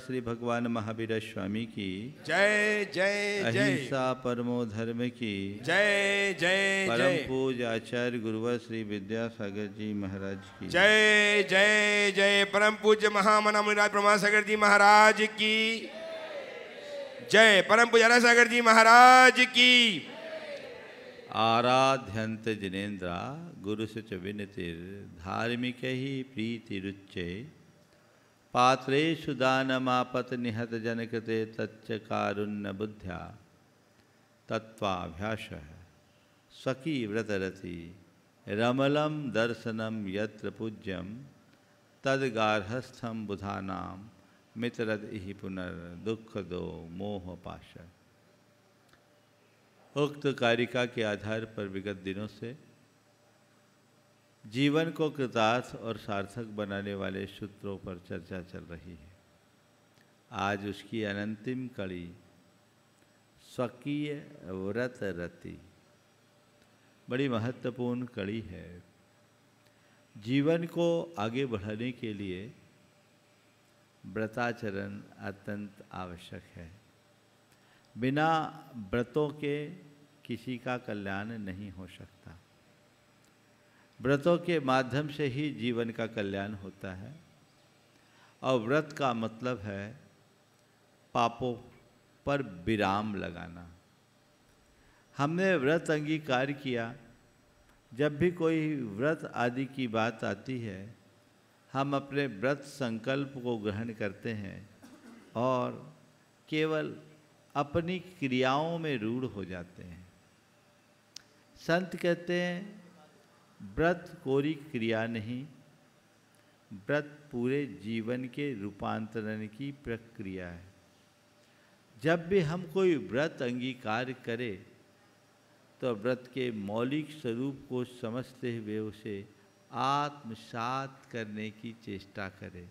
श्री भगवान महावीर स्वामी की जय जय जय। अहिंसा परमो धर्म की जय जय परम जय। पूज्य आचार्य गुरुवर श्री विद्यासागर जी महाराज की जय जय जय। परम पूज्य महामना मुनिराज प्रमासागर जी महाराज की जय। परम पूज्य सागर जी महाराज की। आराध्यंत जिनेन्द्रा गुरुसुच विनतिर धार्मिक ही प्रीतिरुच्चे पात्रेषु दानमापत निहत जनकृते तच्च कारुण्य बुद्ध्या तत्वाभ्यासः स्वकी व्रतरति रमलम दर्शनम यत्र पूज्यम तद्गार्हस्थम बुधानां मित्रद इहि पुनर्दुःख दो मोह पाश। उक्त कारिका के आधार पर विगत दिनों से जीवन को कृतार्थ और सार्थक बनाने वाले सूत्रों पर चर्चा चल रही है। आज उसकी अनंतिम कड़ी स्वकीय व्रत रति बड़ी महत्वपूर्ण कड़ी है। जीवन को आगे बढ़ाने के लिए व्रताचरण अत्यंत आवश्यक है। बिना व्रतों के किसी का कल्याण नहीं हो सकता। व्रतों के माध्यम से ही जीवन का कल्याण होता है और व्रत का मतलब है पापों पर विराम लगाना। हमने व्रत अंगीकार किया। जब भी कोई व्रत आदि की बात आती है हम अपने व्रत संकल्प को ग्रहण करते हैं और केवल अपनी क्रियाओं में रूढ़ हो जाते हैं। संत कहते हैं व्रत कोरी क्रिया नहीं, व्रत पूरे जीवन के रूपांतरण की प्रक्रिया है। जब भी हम कोई व्रत अंगीकार करें तो व्रत के मौलिक स्वरूप को समझते हुए उसे आत्मसात करने की चेष्टा करें।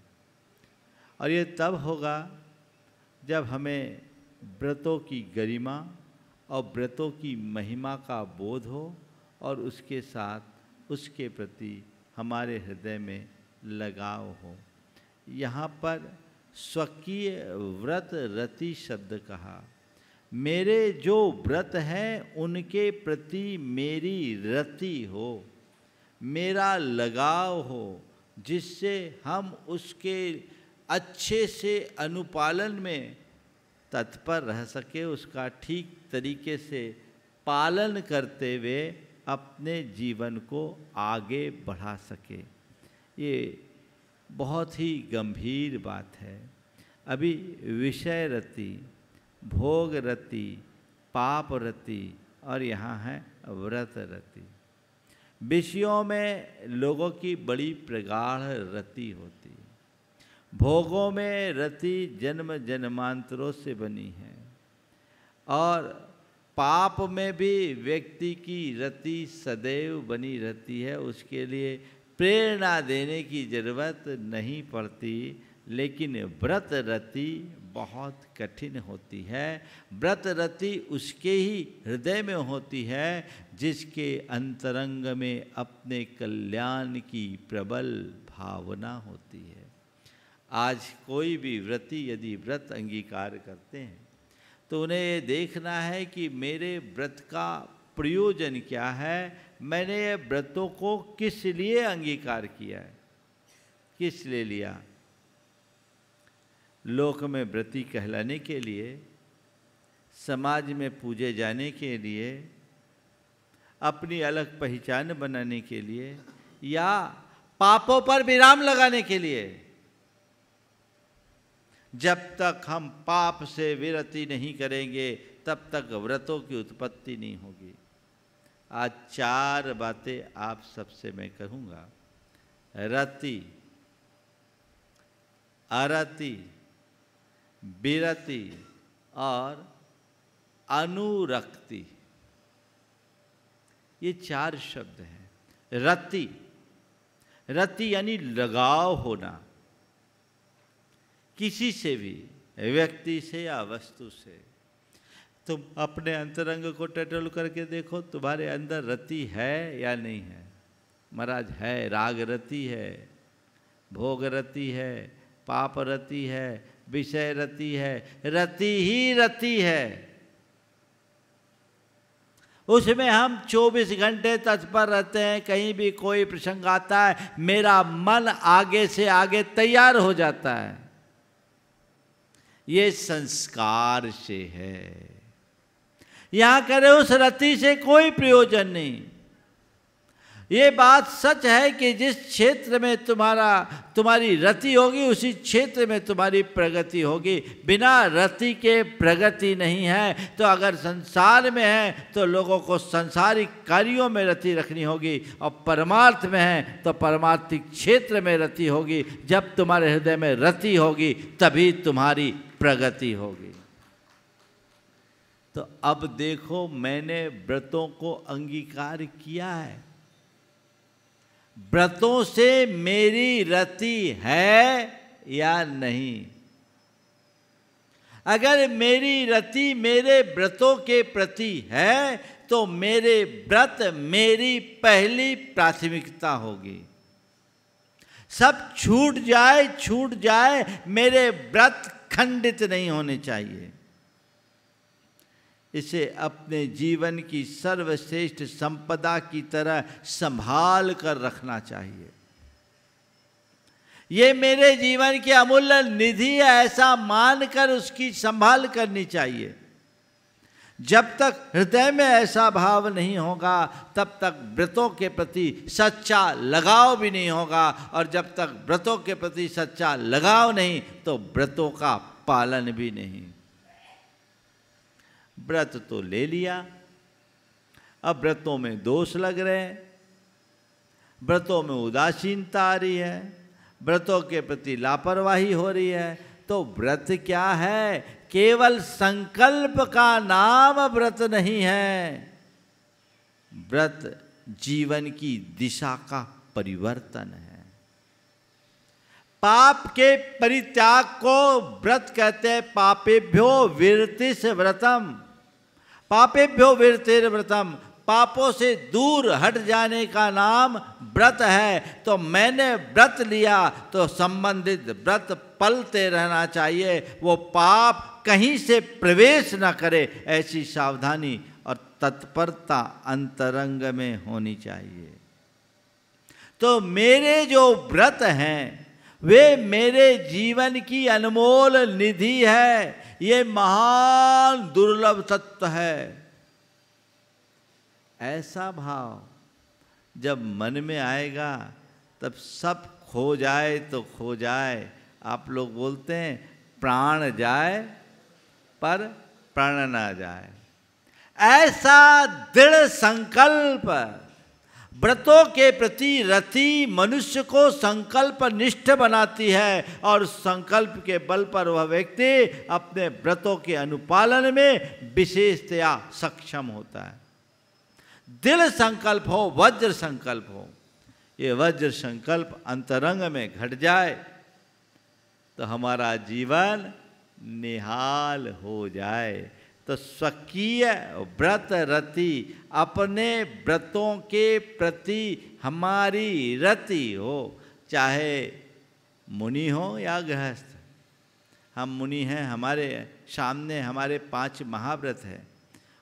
और ये तब होगा जब हमें व्रतों की गरिमा और व्रतों की महिमा का बोध हो और उसके साथ उसके प्रति हमारे हृदय में लगाव हो। यहाँ पर स्वकीय व्रत रति शब्द कहा। मेरे जो व्रत हैं उनके प्रति मेरी रति हो, मेरा लगाव हो, जिससे हम उसके अच्छे से अनुपालन में तत्पर रह सके, उसका ठीक तरीके से पालन करते हुए अपने जीवन को आगे बढ़ा सके। ये बहुत ही गंभीर बात है। अभी विषय रति, भोग रति, पाप रति और यहाँ है व्रत रति। विषयों में लोगों की बड़ी प्रगाढ़ रति होती है। भोगों में रति जन्म जन्मांतरों से बनी है और पाप में भी व्यक्ति की रति सदैव बनी रहती है। उसके लिए प्रेरणा देने की जरूरत नहीं पड़ती, लेकिन व्रत रति बहुत कठिन होती है। व्रत रति उसके ही हृदय में होती है जिसके अंतरंग में अपने कल्याण की प्रबल भावना होती है। आज कोई भी व्रती यदि व्रत अंगीकार करते हैं तो उन्हें ये देखना है कि मेरे व्रत का प्रयोजन क्या है, मैंने ये व्रतों को किस लिए अंगीकार किया है, किस लिए लिया। लोक में व्रती कहलाने के लिए, समाज में पूजे जाने के लिए, अपनी अलग पहचान बनाने के लिए या पापों पर विराम लगाने के लिए। जब तक हम पाप से विरति नहीं करेंगे तब तक व्रतों की उत्पत्ति नहीं होगी। आज 4 बातें आप सबसे मैं कहूँगा। रति, अरति, विरति और अनुरक्ति, ये 4 शब्द हैं। रति, रति यानी लगाव होना किसी से भी, व्यक्ति से या वस्तु से। तुम अपने अंतरंग को टटोल करके देखो, तुम्हारे अंदर रति है या नहीं है। महाराज है, राग रति है, भोग रति है, पाप रति है, विषय रति है, रति ही रति है। उसमें हम 24 घंटे तत्पर रहते हैं। कहीं भी कोई प्रसंग आता है, मेरा मन आगे से आगे तैयार हो जाता है। ये संस्कार से है। यहां करे उस रति से कोई प्रयोजन नहीं। ये बात सच है कि जिस क्षेत्र में तुम्हारी रति होगी, उसी क्षेत्र में तुम्हारी प्रगति होगी। बिना रति के प्रगति नहीं है। तो अगर संसार में है तो लोगों को संसारिक कार्यों में रति रखनी होगी, और परमार्थ में है तो परमार्थिक क्षेत्र में रति होगी। जब तुम्हारे हृदय में रति होगी तभी तुम्हारी प्रगति होगी। तो अब देखो, मैंने व्रतों को अंगीकार किया है। व्रतों से मेरी रति है या नहीं? अगर मेरी रति मेरे व्रतों के प्रति है तो मेरे व्रत मेरी पहली प्राथमिकता होगी। सब छूट जाए, मेरे व्रत खंडित नहीं होने चाहिए। इसे अपने जीवन की सर्वश्रेष्ठ संपदा की तरह संभाल कर रखना चाहिए। ये मेरे जीवन की अमूल्य निधि है, ऐसा मानकर उसकी संभाल करनी चाहिए। जब तक हृदय में ऐसा भाव नहीं होगा तब तक व्रतों के प्रति सच्चा लगाव भी नहीं होगा, और जब तक व्रतों के प्रति सच्चा लगाव नहीं तो व्रतों का पालन भी नहीं। व्रत तो ले लिया, अब व्रतों में दोष लग रहे हैं, व्रतों में उदासीनता आ रही है, व्रतों के प्रति लापरवाही हो रही है। तो व्रत क्या है? केवल संकल्प का नाम व्रत नहीं है। व्रत जीवन की दिशा का परिवर्तन है। पाप के परित्याग को व्रत कहते हैं। पापेभ्यो विरतिस् व्रतम, पापेभ्यो विरतिर्व्रतम। पापों से दूर हट जाने का नाम व्रत है। तो मैंने व्रत लिया तो संबंधित व्रत पलते रहना चाहिए। वो पाप कहीं से प्रवेश न करे, ऐसी सावधानी और तत्परता अंतरंग में होनी चाहिए। तो मेरे जो व्रत हैं वे मेरे जीवन की अनमोल निधि है। ये महान दुर्लभ तत्व है। ऐसा भाव जब मन में आएगा तब सब खो जाए तो खो जाए। आप लोग बोलते हैं प्राण जाए पर प्रण ना जाए। ऐसा दृढ़ संकल्प, व्रतों के प्रति रति मनुष्य को संकल्प निष्ठ बनाती है, और संकल्प के बल पर वह व्यक्ति अपने व्रतों के अनुपालन में विशेषतया सक्षम होता है। दृढ़ संकल्प हो, वज्र संकल्प हो। ये वज्र संकल्प अंतरंग में घट जाए तो हमारा जीवन निहाल हो जाए। तो स्वकीय व्रत रति, अपने व्रतों के प्रति हमारी रति हो। चाहे मुनि हो या गृहस्थ। हम मुनि हैं, हमारे सामने हमारे 5 महाव्रत हैं।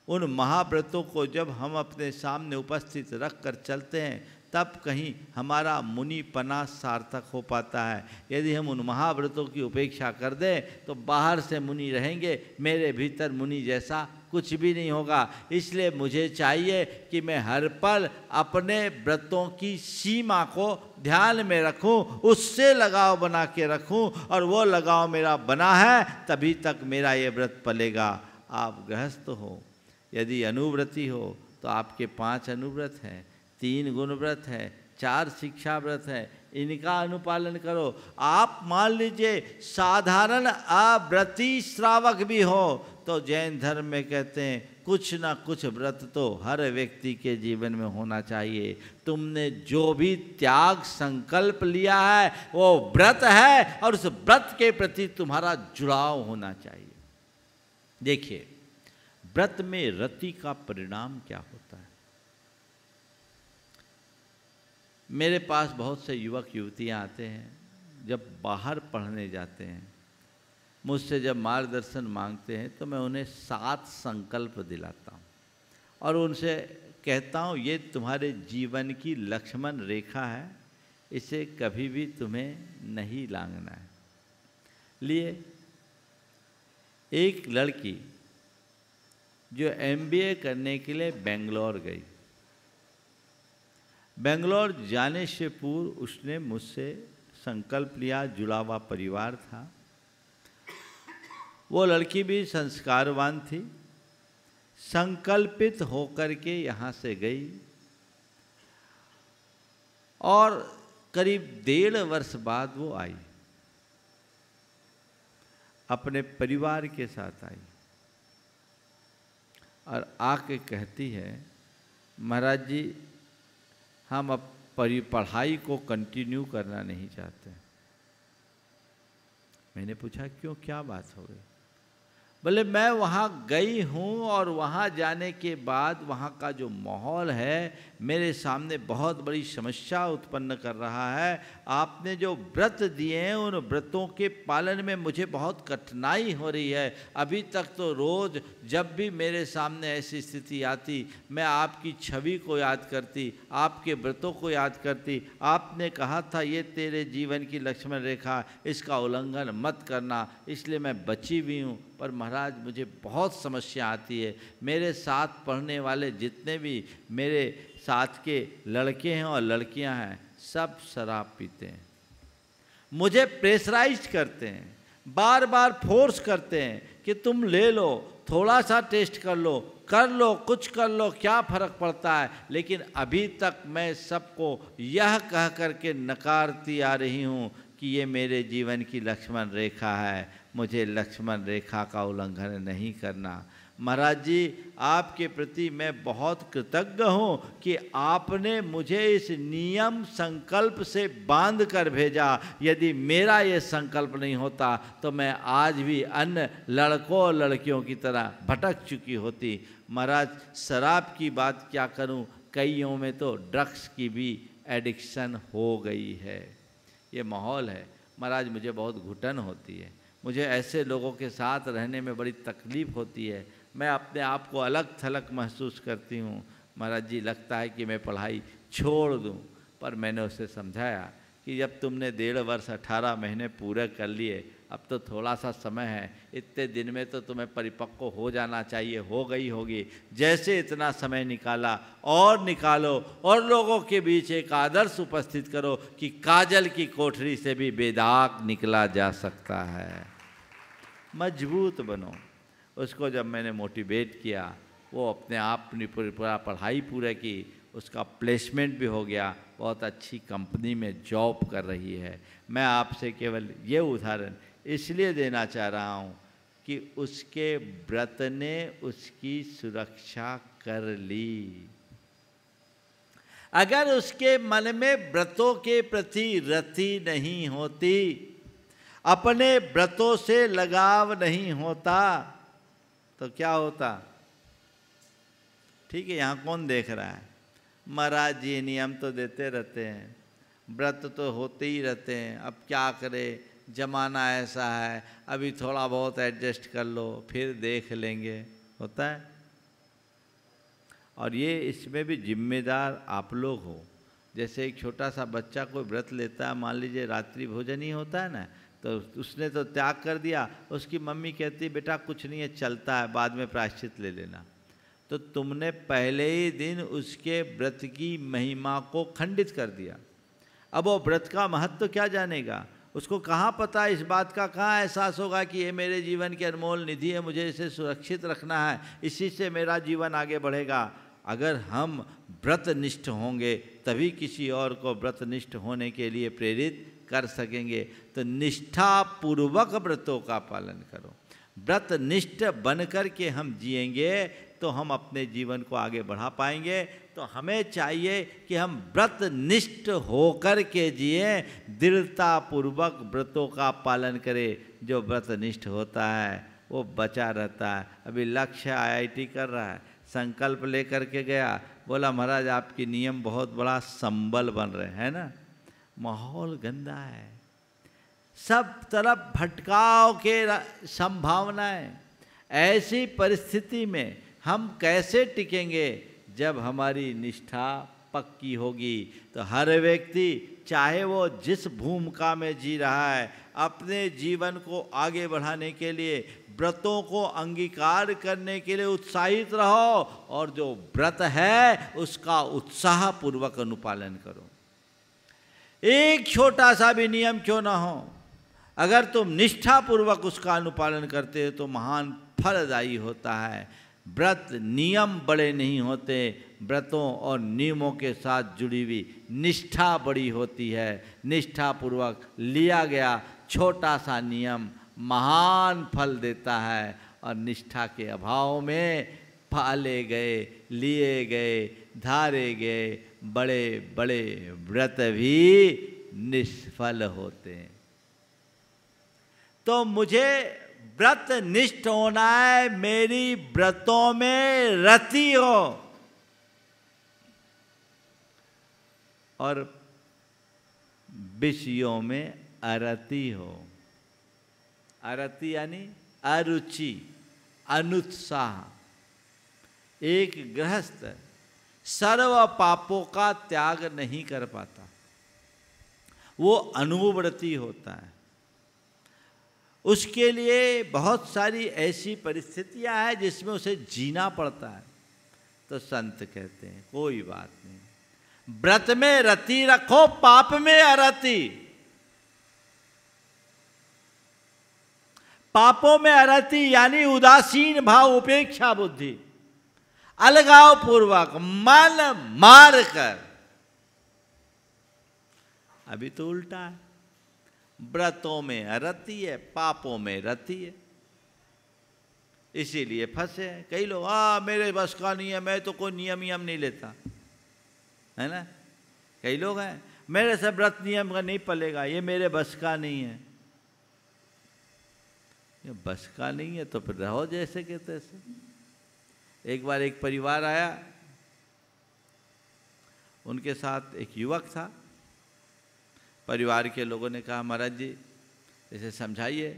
उन महाव्रतों को जब हम अपने सामने उपस्थित रख कर चलते हैं तब कहीं हमारा मुनिपना सार्थक हो पाता है। यदि हम उन महाव्रतों की उपेक्षा कर दें तो बाहर से मुनि रहेंगे, मेरे भीतर मुनि जैसा कुछ भी नहीं होगा। इसलिए मुझे चाहिए कि मैं हर पल अपने व्रतों की सीमा को ध्यान में रखूं, उससे लगाव बना के रखूं, और वो लगाव मेरा बना है तभी तक मेरा ये व्रत पलेगा। आप गृहस्थ हो, यदि अनुव्रती हो तो आपके 5 अनुव्रत हैं, 3 गुण व्रत है, 4 शिक्षा व्रत है, इनका अनुपालन करो। आप मान लीजिए साधारण अव्रती श्रावक भी हो तो जैन धर्म में कहते हैं कुछ ना कुछ व्रत तो हर व्यक्ति के जीवन में होना चाहिए। तुमने जो भी त्याग संकल्प लिया है वो व्रत है, और उस व्रत के प्रति तुम्हारा जुड़ाव होना चाहिए। देखिए, व्रत में रति का परिणाम क्या होता है। मेरे पास बहुत से युवक युवतियां आते हैं, जब बाहर पढ़ने जाते हैं मुझसे जब मार्गदर्शन मांगते हैं तो मैं उन्हें 7 संकल्प दिलाता हूँ और उनसे कहता हूँ ये तुम्हारे जीवन की लक्ष्मण रेखा है, इसे कभी भी तुम्हें नहीं लांघना है। लिए एक लड़की जो MBA करने के लिए बेंगलोर गई, बेंगलोर जाने से पूर्व उसने मुझसे संकल्प लिया, जुड़ा हुआ परिवार था। वो लड़की भी संस्कारवान थी, संकल्पित होकर के यहाँ से गई और करीब 1.5 वर्ष बाद वो आई, अपने परिवार के साथ आई और आके कहती है, महाराज जी हम अब पढ़ाई को कंटिन्यू करना नहीं चाहते। मैंने पूछा क्यों, क्या बात हो गई? बोले मैं वहाँ गई हूँ और वहाँ जाने के बाद वहाँ का जो माहौल है मेरे सामने बहुत बड़ी समस्या उत्पन्न कर रहा है। आपने जो व्रत दिए हैं उन व्रतों के पालन में मुझे बहुत कठिनाई हो रही है। अभी तक तो रोज़ जब भी मेरे सामने ऐसी स्थिति आती मैं आपकी छवि को याद करती, आपके व्रतों को याद करती। आपने कहा था ये तेरे जीवन की लक्ष्मण रेखा, इसका उल्लंघन मत करना, इसलिए मैं बची हुई हूँ। पर महाराज मुझे बहुत समस्या आती है। मेरे साथ पढ़ने वाले जितने भी मेरे साथ के लड़के हैं और लड़कियां हैं सब शराब पीते हैं, मुझे प्रेशराइज करते हैं, बार बार फोर्स करते हैं कि तुम ले लो, थोड़ा सा टेस्ट कर लो, कुछ कर लो, क्या फ़र्क पड़ता है। लेकिन अभी तक मैं सबको यह कह करके नकारती आ रही हूँ कि ये मेरे जीवन की लक्ष्मण रेखा है, मुझे लक्ष्मण रेखा का उल्लंघन नहीं करना। महाराज जी आपके प्रति मैं बहुत कृतज्ञ हूँ कि आपने मुझे इस नियम संकल्प से बांध कर भेजा। यदि मेरा ये संकल्प नहीं होता तो मैं आज भी अन्य लड़कों और लड़कियों की तरह भटक चुकी होती। महाराज शराब की बात क्या करूँ, कईयों में तो ड्रग्स की भी एडिक्शन हो गई है। ये माहौल है महाराज, मुझे बहुत घुटन होती है, मुझे ऐसे लोगों के साथ रहने में बड़ी तकलीफ़ होती है। मैं अपने आप को अलग थलग महसूस करती हूँ। महाराज जी लगता है कि मैं पढ़ाई छोड़ दूँ, पर मैंने उसे समझाया कि जब तुमने 1.5 वर्ष 18 महीने पूरे कर लिए, अब तो थोड़ा सा समय है, इतने दिन में तो तुम्हें परिपक्व हो जाना चाहिए, हो गई होगी। जैसे इतना समय निकाला और निकालो और लोगों के बीच एक आदर्श उपस्थित करो कि काजल की कोठरी से भी बेदाग निकला जा सकता है। मजबूत बनो। उसको जब मैंने मोटिवेट किया, वो अपने आप ने पूरा पढ़ाई पूरा की, उसका प्लेसमेंट भी हो गया, बहुत अच्छी कंपनी में जॉब कर रही है। मैं आपसे केवल ये उदाहरण इसलिए देना चाह रहा हूँ कि उसके व्रत ने उसकी सुरक्षा कर ली। अगर उसके मन में व्रतों के प्रति रति नहीं होती, अपने व्रतों से लगाव नहीं होता, तो क्या होता? ठीक है, यहाँ कौन देख रहा है? महाराज जी नियम तो देते रहते हैं, व्रत तो होते ही रहते हैं, अब क्या करें, जमाना ऐसा है, अभी थोड़ा बहुत एडजस्ट कर लो फिर देख लेंगे, होता है। और ये इसमें भी जिम्मेदार आप लोग हो। जैसे एक छोटा सा बच्चा कोई व्रत लेता है, मान लीजिए रात्रि भोजन ही होता है ना, तो उसने तो त्याग कर दिया, उसकी मम्मी कहती है बेटा कुछ नहीं है, चलता है, बाद में प्रायश्चित ले लेना। तो तुमने पहले ही दिन उसके व्रत की महिमा को खंडित कर दिया। अब वो व्रत का महत्व क्या जानेगा? उसको कहाँ पता है इस बात का, कहाँ एहसास होगा कि ये मेरे जीवन की अनमोल निधि है, मुझे इसे सुरक्षित रखना है, इसी से मेरा जीवन आगे बढ़ेगा। अगर हम व्रतनिष्ठ होंगे तभी किसी और को व्रतनिष्ठ होने के लिए प्रेरित कर सकेंगे। तो निष्ठापूर्वक व्रतों का पालन करो। व्रतनिष्ठ बन कर के हम जिएंगे तो हम अपने जीवन को आगे बढ़ा पाएंगे। तो हमें चाहिए कि हम व्रतनिष्ठ होकर के जिए, दृढ़तापूर्वक व्रतों का पालन करें। जो व्रतनिष्ठ होता है वो बचा रहता है। अभी लक्ष्य IIT कर रहा है, संकल्प लेकर के गया, बोला महाराज आपके नियम बहुत बड़ा संबल बन रहे हैं ना। माहौल गंदा है, सब तरफ भटकाव के संभावनाएं। ऐसी परिस्थिति में हम कैसे टिकेंगे? जब हमारी निष्ठा पक्की होगी। तो हर व्यक्ति चाहे वो जिस भूमिका में जी रहा है, अपने जीवन को आगे बढ़ाने के लिए व्रतों को अंगीकार करने के लिए उत्साहित रहो, और जो व्रत है उसका उत्साहपूर्वक अनुपालन करो। एक छोटा सा भी नियम क्यों ना हो, अगर तुम निष्ठापूर्वक उसका अनुपालन करते हो तो महान फलदायी होता है। व्रत नियम बड़े नहीं होते, व्रतों और नियमों के साथ जुड़ी हुई निष्ठा बड़ी होती है। निष्ठापूर्वक लिया गया छोटा सा नियम महान फल देता है, और निष्ठा के अभाव में पाले गए, लिए गए, धारे गए बड़े बड़े व्रत भी निष्फल होते हैं। तो मुझे व्रत निष्ठ होना है, मेरी व्रतों में रति हो और विषयों में अरति हो। अरति यानी अरुचि, अनुत्साह। एक गृहस्थ सर्व पापों का त्याग नहीं कर पाता, वो अनुव्रती होता है। उसके लिए बहुत सारी ऐसी परिस्थितियां हैं जिसमें उसे जीना पड़ता है। तो संत कहते हैं कोई बात नहीं, व्रत में रति रखो, पाप में अरति। पापों में अरति यानी उदासीन भाव, उपेक्षा बुद्धि, अलगाव पूर्वक मन मार कर। अभी तो उल्टा है, व्रतों में अरति है, पापों में रति है। इसीलिए फंसे हैं कई लोग। मेरे बस का नहीं है, मैं तो कोई नियम नहीं लेता, है ना। कई लोग हैं, मेरे से व्रत नियम का नहीं पलेगा, ये मेरे बस का नहीं है। ये बस का नहीं है तो फिर रहो जैसे के तैसे। एक बार एक परिवार आया, उनके साथ एक युवक था। परिवार के लोगों ने कहा महाराज जी इसे समझाइए,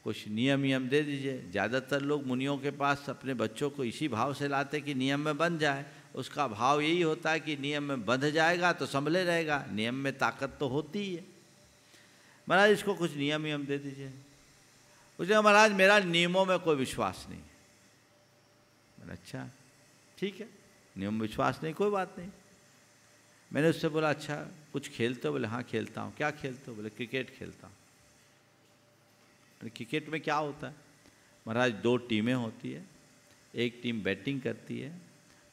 कुछ नियम दे दीजिए। ज़्यादातर लोग मुनियों के पास अपने बच्चों को इसी भाव से लाते कि नियम में बंध जाए। उसका भाव यही होता है कि नियम में बंध जाएगा तो संभले रहेगा, नियम में ताकत तो होती ही है। महाराज इसको कुछ नियम दे दीजिए। उसने कहा महाराज मेरा नियमों में कोई विश्वास नहीं। मैंने अच्छा ठीक है, नियम में विश्वास नहीं, कोई बात नहीं। मैंने उससे बोला अच्छा कुछ खेलते हो? बोले हाँ खेलता हूँ। क्या खेलते हो? बोले क्रिकेट खेलता हूँ। क्रिकेट में क्या होता है? महाराज 2 टीमें होती है, एक टीम बैटिंग करती है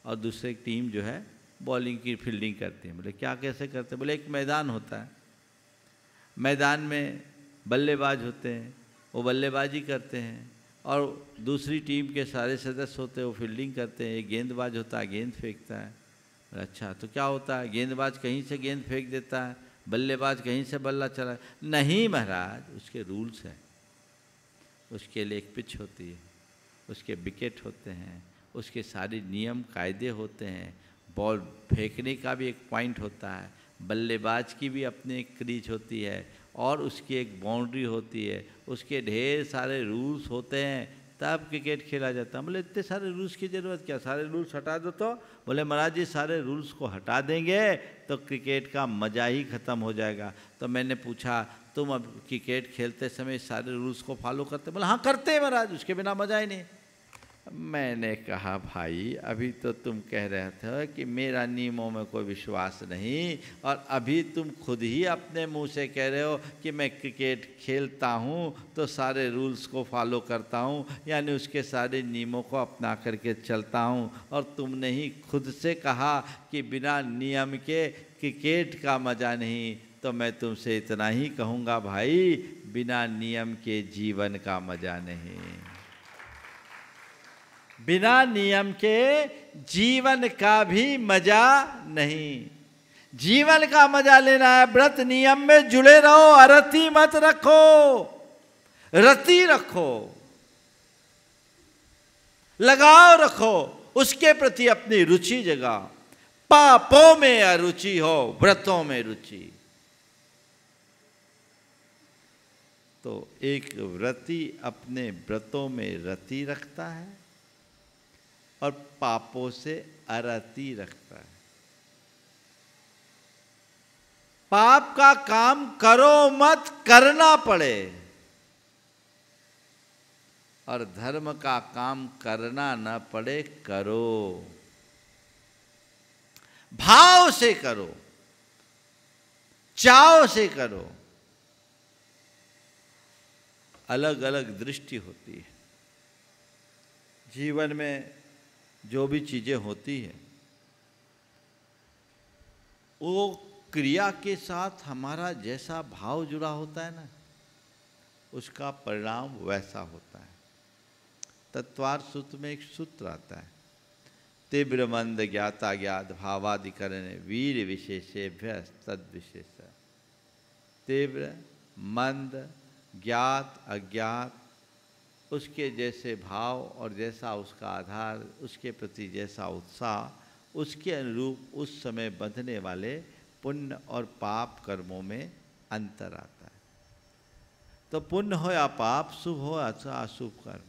और दूसरी टीम जो है बॉलिंग की फील्डिंग करती है। बोले क्या कैसे करते हैं? बोले एक मैदान होता है, मैदान में बल्लेबाज होते हैं, वो बल्लेबाजी करते हैं, और दूसरी टीम के सारे सदस्य होते हैं वो फील्डिंग करते हैं। एक गेंदबाज होता है, गेंद फेंकता है। अच्छा तो क्या होता है? गेंदबाज कहीं से गेंद फेंक देता है, बल्लेबाज कहीं से बल्ला चला। नहीं महाराज, उसके रूल्स हैं। उसके लिए एक पिच होती है, उसके विकेट होते हैं, उसके सारे नियम कायदे होते हैं। बॉल फेंकने का भी एक पॉइंट होता है, बल्लेबाज की भी अपनी एक क्रीज होती है, और उसकी एक बाउंड्री होती है। उसके ढेर सारे रूल्स होते हैं, तब क्रिकेट खेला जाता है। बोले इतने सारे रूल्स की ज़रूरत क्या, सारे रूल्स हटा दो तो? बोले महाराज जी सारे रूल्स को हटा देंगे तो क्रिकेट का मज़ा ही ख़त्म हो जाएगा। तो मैंने पूछा तुम अब क्रिकेट खेलते समय सारे रूल्स को फॉलो करते? बोले हाँ करते हैं महाराज, उसके बिना मज़ा ही नहीं। मैंने कहा भाई अभी तो तुम कह रहे थे कि मेरा नियमों में कोई विश्वास नहीं, और अभी तुम खुद ही अपने मुंह से कह रहे हो कि मैं क्रिकेट खेलता हूँ तो सारे रूल्स को फॉलो करता हूँ, यानी उसके सारे नियमों को अपना करके चलता हूँ। और तुमने ही खुद से कहा कि बिना नियम के क्रिकेट का मज़ा नहीं। तो मैं तुमसे इतना ही कहूँगा भाई, बिना नियम के जीवन का मज़ा नहीं। बिना नियम के जीवन का भी मजा नहीं। जीवन का मजा लेना है, व्रत नियम में जुड़े रहो, अरति मत रखो, रति रखो, लगाव रखो, उसके प्रति अपनी रुचि जगाओ। पापों में अरुचि हो, व्रतों में रुचि। तो एक व्रती अपने व्रतों में रति रखता है और पापों से अरति रखता है। पाप का काम करो मत, करना पड़े, और धर्म का काम करना न पड़े, करो। भाव से करो, चाव से करो। अलग अलग दृष्टि होती है जीवन में। जो भी चीजें होती है वो क्रिया के साथ हमारा जैसा भाव जुड़ा होता है ना, उसका परिणाम वैसा होता है। तत्वार्थ सूत्र में एक सूत्र आता है, तीव्र मंद ज्ञाता ज्ञात भावाधिकरण वीर विशेषेभ्य तद विशेष। तीव्र मंद ज्ञात अज्ञात, उसके जैसे भाव और जैसा उसका आधार, उसके प्रति जैसा उत्साह, उसके अनुरूप उस समय बंधने वाले पुण्य और पाप कर्मों में अंतर आता है। तो पुण्य हो या पाप, शुभ हो या अशुभ कर्म,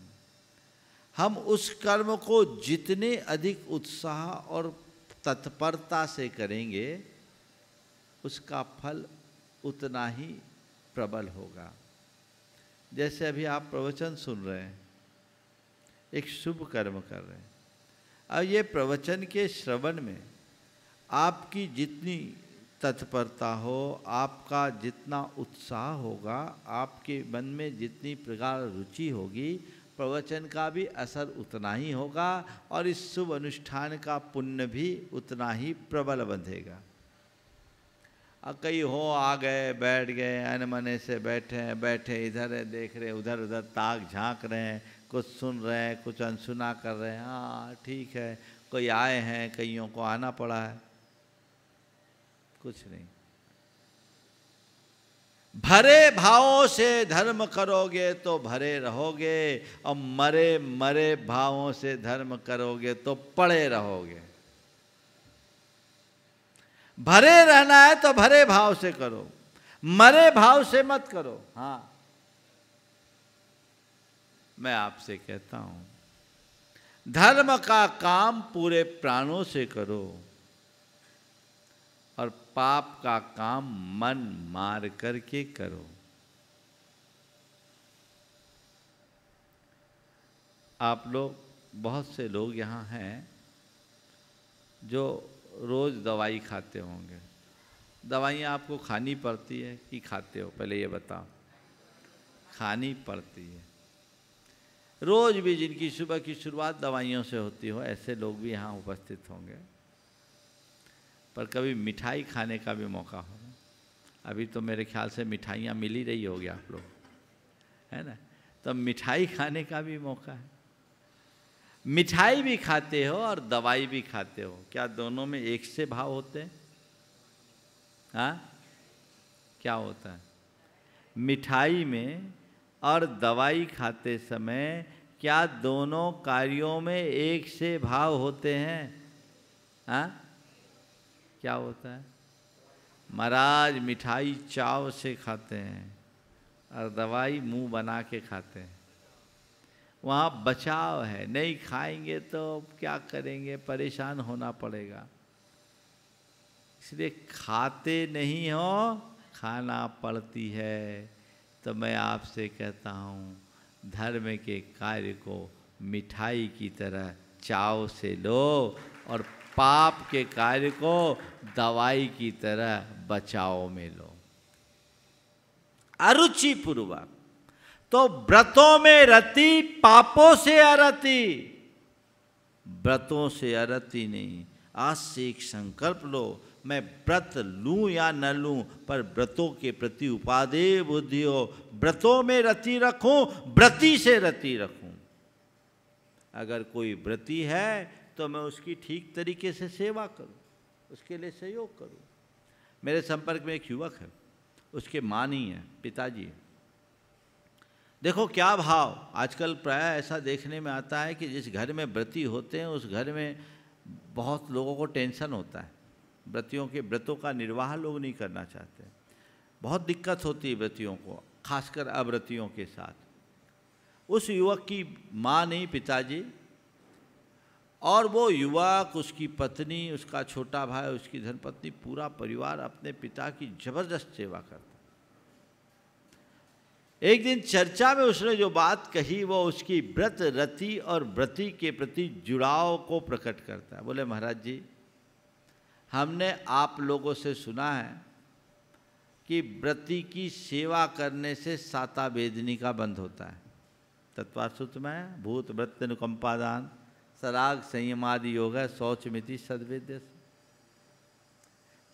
हम उस कर्म को जितने अधिक उत्साह और तत्परता से करेंगे उसका फल उतना ही प्रबल होगा। जैसे अभी आप प्रवचन सुन रहे हैं, एक शुभ कर्म कर रहे हैं। अब ये प्रवचन के श्रवण में आपकी जितनी तत्परता हो, आपका जितना उत्साह होगा, आपके मन में जितनी प्रकार रुचि होगी, प्रवचन का भी असर उतना ही होगा और इस शुभ अनुष्ठान का पुण्य भी उतना ही प्रबल बंधेगा। कई हो आ गए, बैठ गए, अनमने से बैठे इधर देख रहे, उधर उधर ताक झांक रहे हैं, कुछ सुन रहे हैं, कुछ अनसुना कर रहे हैं। हाँ ठीक है, कोई आए हैं, कईयों को आना पड़ा है, कुछ नहीं। भरे भावों से धर्म करोगे तो भरे रहोगे, और मरे मरे भावों से धर्म करोगे तो पड़े रहोगे। भरे रहना है तो भरे भाव से करो, मरे भाव से मत करो। हाँ, मैं आपसे कहता हूं, धर्म का काम पूरे प्राणों से करो और पाप का काम मन मार करके करो। आप लोग, बहुत से लोग यहाँ हैं जो रोज दवाई खाते होंगे। दवाइयाँ आपको खानी पड़ती है कि खाते हो, पहले ये बताओ। खानी पड़ती है। रोज भी जिनकी सुबह की शुरुआत दवाइयों से होती हो, ऐसे लोग भी यहाँ उपस्थित होंगे। पर कभी मिठाई खाने का भी मौका हो। अभी तो मेरे ख्याल से मिठाइयाँ मिल ही रही होगी आप लोग, है ना? तो मिठाई खाने का भी मौका है। मिठाई भी खाते हो और दवाई भी खाते हो, क्या दोनों में एक से भाव होते हैं? हाँ, क्या होता है? मिठाई में और दवाई खाते समय क्या दोनों कार्यों में एक से भाव होते हैं? हाँ, क्या होता है? महाराज मिठाई चाव से खाते हैं और दवाई मुंह बना के खाते हैं। वहाँ बचाव है, नहीं खाएंगे तो क्या करेंगे, परेशान होना पड़ेगा। इसलिए खाते नहीं हो, खाना पड़ती है। तो मैं आपसे कहता हूँ, धर्म के कार्य को मिठाई की तरह चाव से लो और पाप के कार्य को दवाई की तरह बचाव में लो, अरुचि पूर्वक। तो व्रतों में रति, पापों से अरति। व्रतों से अरति नहीं। आज से एक संकल्प लो, मैं व्रत लूं या न लूं, पर व्रतों के प्रति उपादेय बुद्धि हो। व्रतों में रति रखूं, व्रती से रति रखूं। अगर कोई व्रती है तो मैं उसकी ठीक तरीके से सेवा करूं, उसके लिए सहयोग करूं। मेरे संपर्क में एक युवक है, उसके माँ नहीं है, पिताजी है। देखो क्या भाव, आजकल प्राय ऐसा देखने में आता है कि जिस घर में व्रती होते हैं उस घर में बहुत लोगों को टेंशन होता है। व्रतियों के व्रतों का निर्वाह लोग नहीं करना चाहते, बहुत दिक्कत होती है व्रतियों को। खासकर अव्रतियों के साथ। उस युवक की माँ नहीं, पिताजी, और वो युवक, उसकी पत्नी, उसका छोटा भाई, उसकी धर्मपत्नी, पूरा परिवार अपने पिता की जबरदस्त सेवा करता। एक दिन चर्चा में उसने जो बात कही वो उसकी व्रत रति और व्रती के प्रति जुड़ाव को प्रकट करता है। बोले, महाराज जी, हमने आप लोगों से सुना है कि व्रती की सेवा करने से साता वेदनी का बंद होता है। तत्वार्थ सूत्र में भूत व्रत अनुकंपादान सराग संयमादि योग है शौच मिति सद्वेद्य।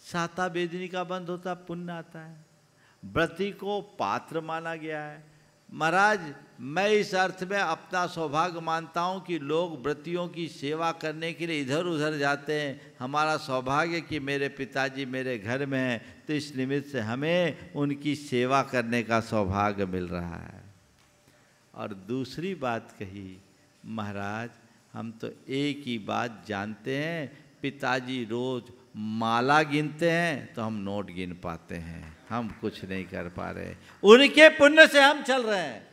साता वेदनी का बंद होता, पुण्य आता है। व्रती को पात्र माना गया है। महाराज, मैं इस अर्थ में अपना सौभाग्य मानता हूँ कि लोग व्रतियों की सेवा करने के लिए इधर उधर जाते हैं। हमारा सौभाग्य कि मेरे पिताजी मेरे घर में हैं, तो इस निमित्त से हमें उनकी सेवा करने का सौभाग्य मिल रहा है। और दूसरी बात कही, महाराज, हम तो एक ही बात जानते हैं, पिताजी रोज माला गिनते हैं तो हम नोट गिन पाते हैं, हम कुछ नहीं कर पा रहे। उनके पुण्य से हम चल रहे हैं।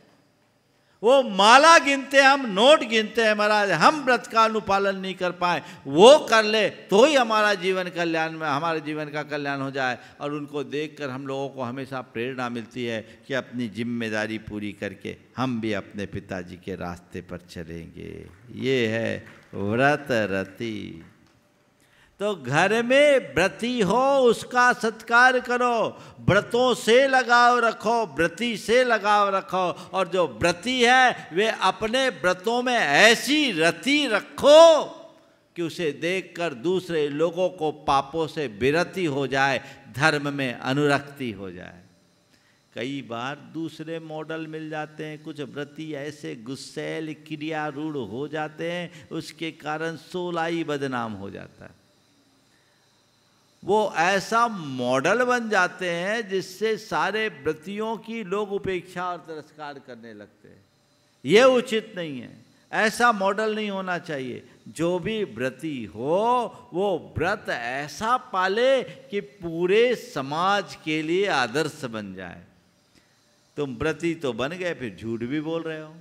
वो माला गिनते हैं, हम नोट गिनते हैं। महाराज, हम व्रत का अनुपालन नहीं कर पाए, वो कर ले तो ही हमारा जीवन कल्याण में, हमारे जीवन का कल्याण हो जाए। और उनको देखकर हम लोगों को हमेशा प्रेरणा मिलती है कि अपनी जिम्मेदारी पूरी करके हम भी अपने पिताजी के रास्ते पर चलेंगे। ये है व्रत रति। तो घर में व्रती हो उसका सत्कार करो, व्रतों से लगाव रखो, व्रती से लगाव रखो। और जो व्रती है वे अपने व्रतों में ऐसी रति रखो कि उसे देखकर दूसरे लोगों को पापों से विरति हो जाए, धर्म में अनुरक्ति हो जाए। कई बार दूसरे मॉडल मिल जाते हैं, कुछ व्रती ऐसे गुस्सैल क्रियारूढ़ हो जाते हैं, उसके कारण 16 ही बदनाम हो जाता है। वो ऐसा मॉडल बन जाते हैं जिससे सारे व्रतियों की लोग उपेक्षा और तिरस्कार करने लगते हैं। ये उचित नहीं है, ऐसा मॉडल नहीं होना चाहिए। जो भी व्रती हो वो व्रत ऐसा पाले कि पूरे समाज के लिए आदर्श बन जाए। तुम व्रती तो बन गए फिर झूठ भी बोल रहे हो,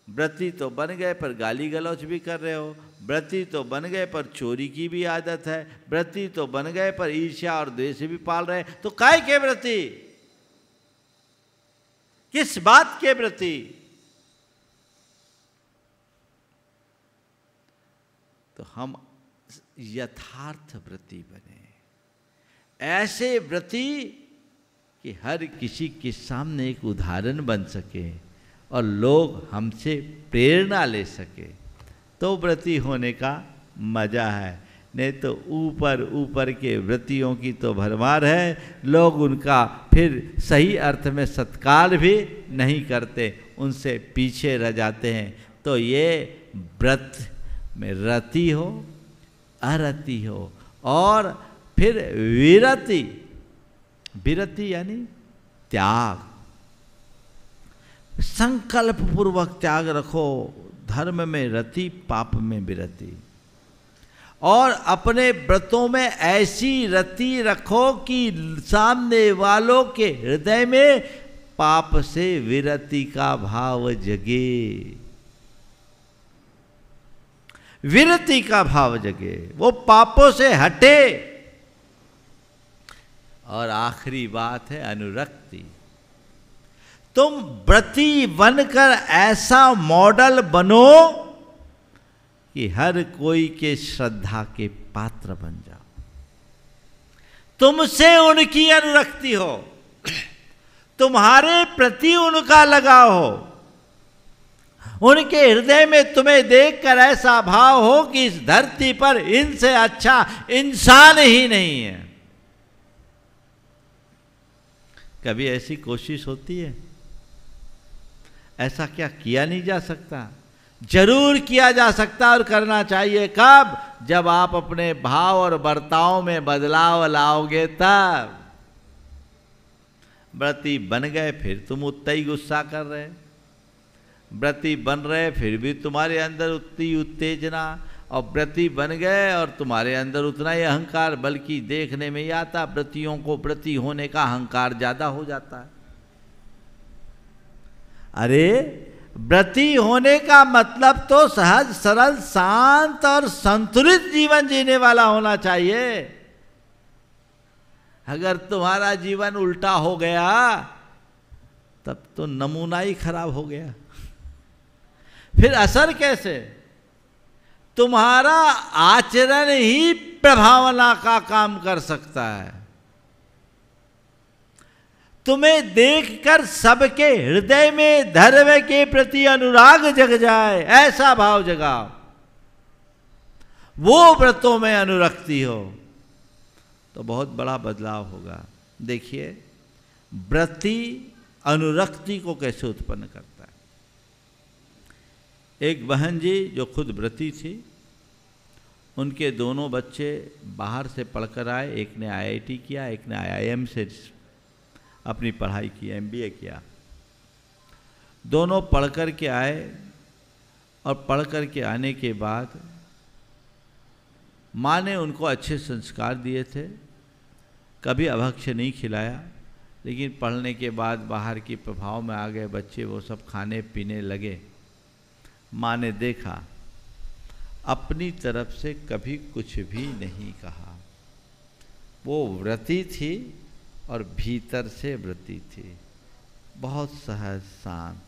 व्रती तो बन गए पर गाली गलौच भी कर रहे हो, व्रती तो बन गए पर चोरी की भी आदत है, व्रती तो बन गए पर ईर्ष्या और द्वेष भी पाल रहे। तो काय के व्रती? किस बात के व्रती? तो हम यथार्थ व्रती बने, ऐसे व्रती कि हर किसी के सामने एक उदाहरण बन सके और लोग हमसे प्रेरणा ले सके। तो व्रती होने का मजा है। नहीं तो ऊपर ऊपर के व्रतियों की तो भरमार है, लोग उनका फिर सही अर्थ में सत्कार भी नहीं करते, उनसे पीछे रह जाते हैं। तो ये व्रत में रति हो अरति हो और फिर विरति, विरति यानी त्याग, संकल्प पूर्वक त्याग रखो। धर्म में रति, पाप में विरति। और अपने व्रतों में ऐसी रति रखो कि सामने वालों के हृदय में पाप से विरति का भाव जगे, विरति का भाव जगे, वो पापों से हटे। और आखिरी बात है अनुरक्ति। तुम व्रती बनकर ऐसा मॉडल बनो कि हर कोई के श्रद्धा के पात्र बन जाओ, तुमसे उनकी अनुरक्ति हो, तुम्हारे प्रति उनका लगाव हो, उनके हृदय में तुम्हें देखकर ऐसा भाव हो कि इस धरती पर इनसे अच्छा इंसान ही नहीं है। कभी ऐसी कोशिश होती है? ऐसा क्या किया नहीं जा सकता? जरूर किया जा सकता और करना चाहिए। कब? जब आप अपने भाव और बर्ताव में बदलाव लाओगे तब। व्रती बन गए फिर तुम उतना ही गुस्सा कर रहे, व्रती बन रहे फिर भी तुम्हारे अंदर उतनी उत्तेजना, और व्रती बन गए और तुम्हारे अंदर उतना ही अहंकार। बल्कि देखने में ही आता व्रतियों को व्रती होने का अहंकार ज़्यादा हो जाता है। अरे व्रती होने का मतलब तो सहज सरल शांत और संतुलित जीवन जीने वाला होना चाहिए। अगर तुम्हारा जीवन उल्टा हो गया तब तो नमूना ही खराब हो गया। फिर असर कैसे? तुम्हारा आचरण ही प्रभावना का काम कर सकता है। तुम्हें देखकर सबके हृदय में धर्म के प्रति अनुराग जग जाए, ऐसा भाव जगाओ। वो व्रतों में अनुरक्ति हो तो बहुत बड़ा बदलाव होगा। देखिए व्रती अनुरक्ति को कैसे उत्पन्न करता है। एक बहन जी जो खुद व्रती थी, उनके दोनों बच्चे बाहर से पढ़कर आए। एक ने IIT किया, एक ने IIM से अपनी पढ़ाई की, MBA किया। दोनों पढ़ कर के आए और पढ़ कर के आने के बाद माँ ने उनको अच्छे संस्कार दिए थे, कभी अभक्ष्य नहीं खिलाया। लेकिन पढ़ने के बाद बाहर के प्रभाव में आ गए बच्चे, वो सब खाने पीने लगे। माँ ने देखा, अपनी तरफ से कभी कुछ भी नहीं कहा। वो व्रती थी और भीतर से व्रती थी, बहुत सहज शांत।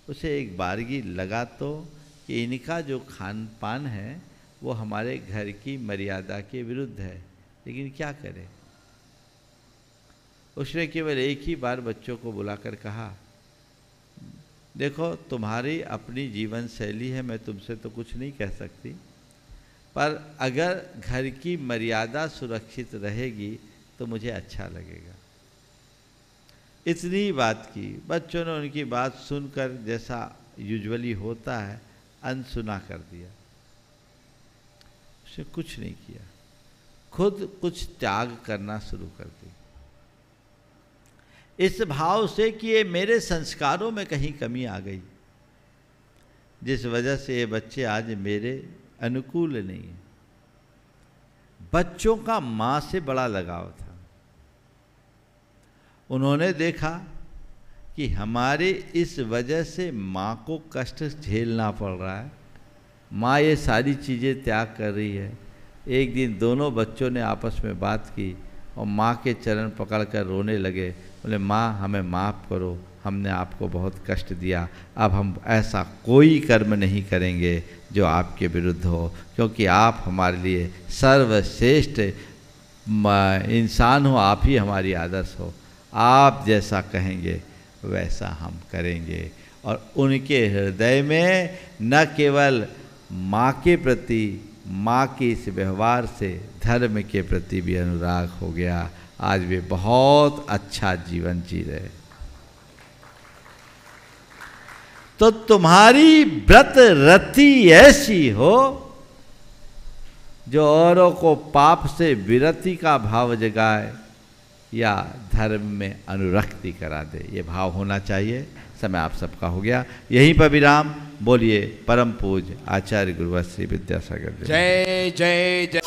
उसे एक बारगी लगा तो कि इनका जो खान पान है वो हमारे घर की मर्यादा के विरुद्ध है, लेकिन क्या करे। उसने केवल एक ही बार बच्चों को बुलाकर कहा, देखो तुम्हारी अपनी जीवन शैली है, मैं तुमसे तो कुछ नहीं कह सकती, पर अगर घर की मर्यादा सुरक्षित रहेगी तो मुझे अच्छा लगेगा। इतनी बात की। बच्चों ने उनकी बात सुनकर, जैसा यूजुअली होता है, अनसुना कर दिया। उसने कुछ नहीं किया, खुद कुछ त्याग करना शुरू कर दी, इस भाव से कि ये मेरे संस्कारों में कहीं कमी आ गई, जिस वजह से ये बच्चे आज मेरे अनुकूल नहीं है। बच्चों का माँ से बड़ा लगाव था। उन्होंने देखा कि हमारे इस वजह से माँ को कष्ट झेलना पड़ रहा है, माँ ये सारी चीज़ें त्याग कर रही है। एक दिन दोनों बच्चों ने आपस में बात की और माँ के चरण पकड़कर रोने लगे। बोले, माँ हमें माफ़ करो, हमने आपको बहुत कष्ट दिया, अब हम ऐसा कोई कर्म नहीं करेंगे जो आपके विरुद्ध हो, क्योंकि आप हमारे लिए सर्वश्रेष्ठ इंसान हो, आप ही हमारी आदर्श हो, आप जैसा कहेंगे वैसा हम करेंगे। और उनके हृदय में न केवल माँ के प्रति, माँ के इस व्यवहार से धर्म के प्रति भी अनुराग हो गया। आज वे बहुत अच्छा जीवन जी रहे। तो तुम्हारी व्रत रति ऐसी हो जो औरों को पाप से विरति का भाव जगाए या धर्म में अनुरक्ति करा दे, ये भाव होना चाहिए। समय आप सबका हो गया, यहीं पर विराम। बोलिए परम पूज्य आचार्य गुरुवर श्री विद्यासागर। जय जय जय।